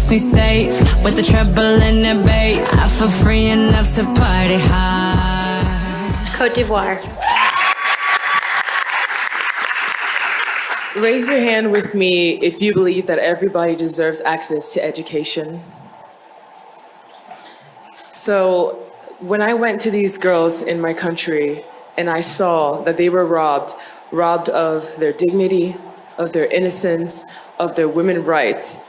keeps me safe with the treble and the bass. I feel free enough to party hard. Côte d'Ivoire. Raise your hand with me if you believe that everybody deserves access to education. So when I went to these girls in my country and I saw that they were robbed of their dignity, of their innocence, of their women's rights,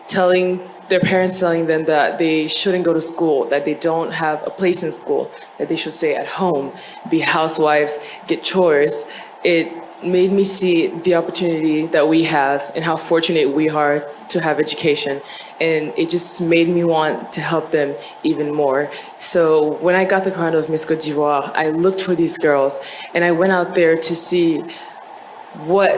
their parents telling them that they shouldn't go to school, that they don't have a place in school, that they should stay at home, be housewives, get chores, it made me see the opportunity that we have and how fortunate we are to have education. And it just made me want to help them even more. So when I got the crown of Miss Côte d'Ivoire, I looked for these girls and I went out there to see what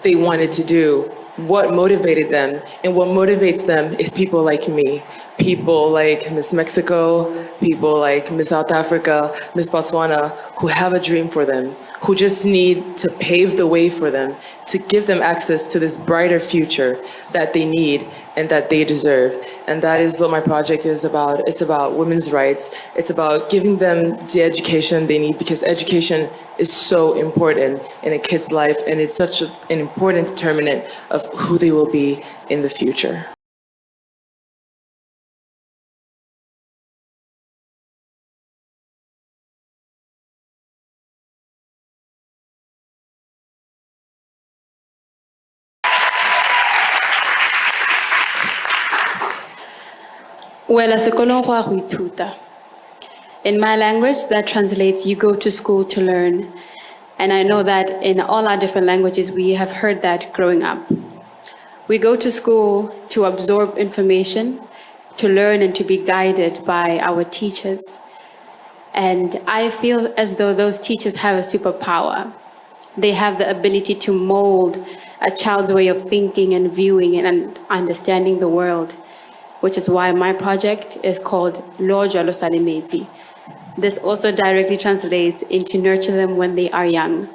they wanted to do, what motivated them. And what motivates them is people like me, people like Miss Mexico, people like Miss South Africa, Miss Botswana, who have a dream for them, who just need to pave the way for them, to give them access to this brighter future that they need and that they deserve. And that is what my project is about. It's about women's rights. It's about giving them the education they need, because education is so important in a kid's life, and it's such an important determinant of who they will be in the future. Wela sekolong go a go ithuta. In my language, that translates you go to school to learn. And I know that in all our different languages, we have heard that growing up. We go to school to absorb information, to learn and to be guided by our teachers. And I feel as though those teachers have a superpower. They have the ability to mold a child's way of thinking and viewing and understanding the world, which is why my project is called Lojo Salimeti. This also directly translates into nurture them when they are young.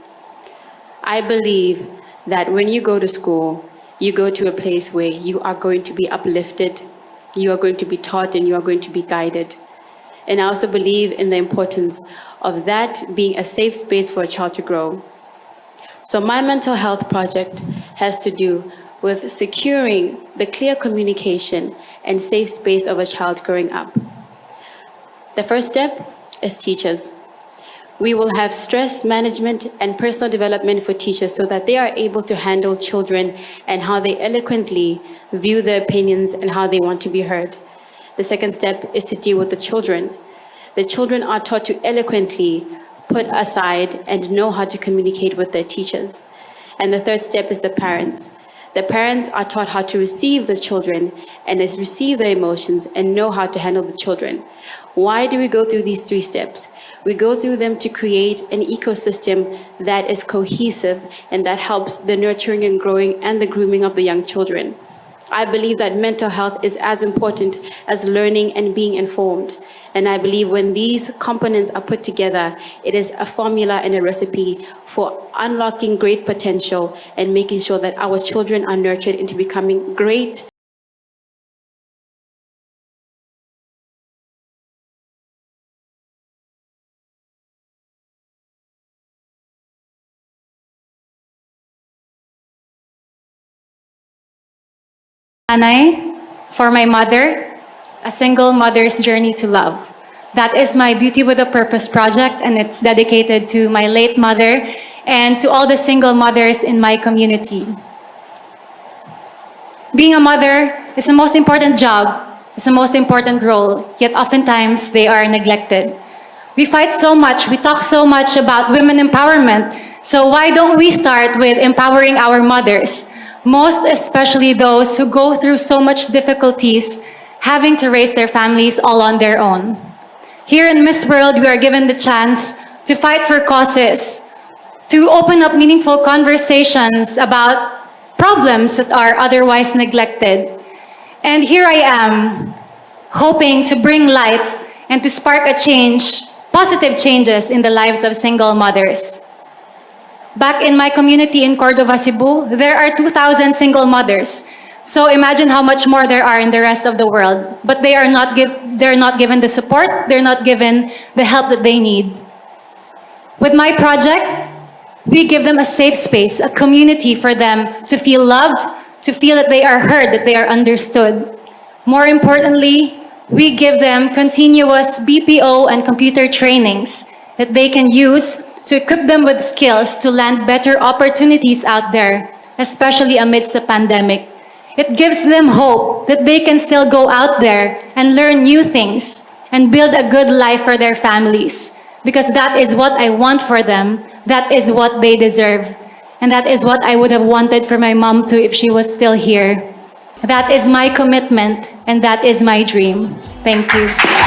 I believe that when you go to school, you go to a place where you are going to be uplifted, you are going to be taught, and you are going to be guided. And I also believe in the importance of that being a safe space for a child to grow. So my mental health project has to do with securing the clear communication and safe space of a child growing up. The first step is teachers. We will have stress management and personal development for teachers so that they are able to handle children and how they eloquently view their opinions and how they want to be heard. The second step is to deal with the children. The children are taught to eloquently put aside and know how to communicate with their teachers. And the third step is the parents. The parents are taught how to receive the children and receive their emotions and know how to handle the children. Why do we go through these three steps? We go through them to create an ecosystem that is cohesive and that helps the nurturing and growing and the grooming of the young children. I believe that mental health is as important as learning and being informed. And I believe when these components are put together, it is a formula and a recipe for unlocking great potential and making sure that our children are nurtured into becoming great. Anay, for my mother, a single mother's journey to love. That is my Beauty with a Purpose project, and it's dedicated to my late mother and to all the single mothers in my community. Being a mother is the most important job, it's the most important role, yet oftentimes they are neglected. We fight so much, we talk so much about women empowerment, so why don't we start with empowering our mothers? Most especially those who go through so much difficulties having to raise their families all on their own. Here in Miss World, we are given the chance to fight for causes, to open up meaningful conversations about problems that are otherwise neglected. And here I am, hoping to bring light and to spark a change, positive changes in the lives of single mothers. Back in my community in Cordova, Cebu, there are 2,000 single mothers. So imagine how much more there are in the rest of the world. But they're not given the support, they're not given the help that they need. With my project, we give them a safe space, a community for them to feel loved, to feel that they are heard, that they are understood. More importantly, we give them continuous BPO and computer trainings that they can use to equip them with skills to land better opportunities out there, especially amidst the pandemic. It gives them hope that they can still go out there and learn new things and build a good life for their families. Because that is what I want for them. That is what they deserve. And that is what I would have wanted for my mom too if she was still here. That is my commitment and that is my dream. Thank you.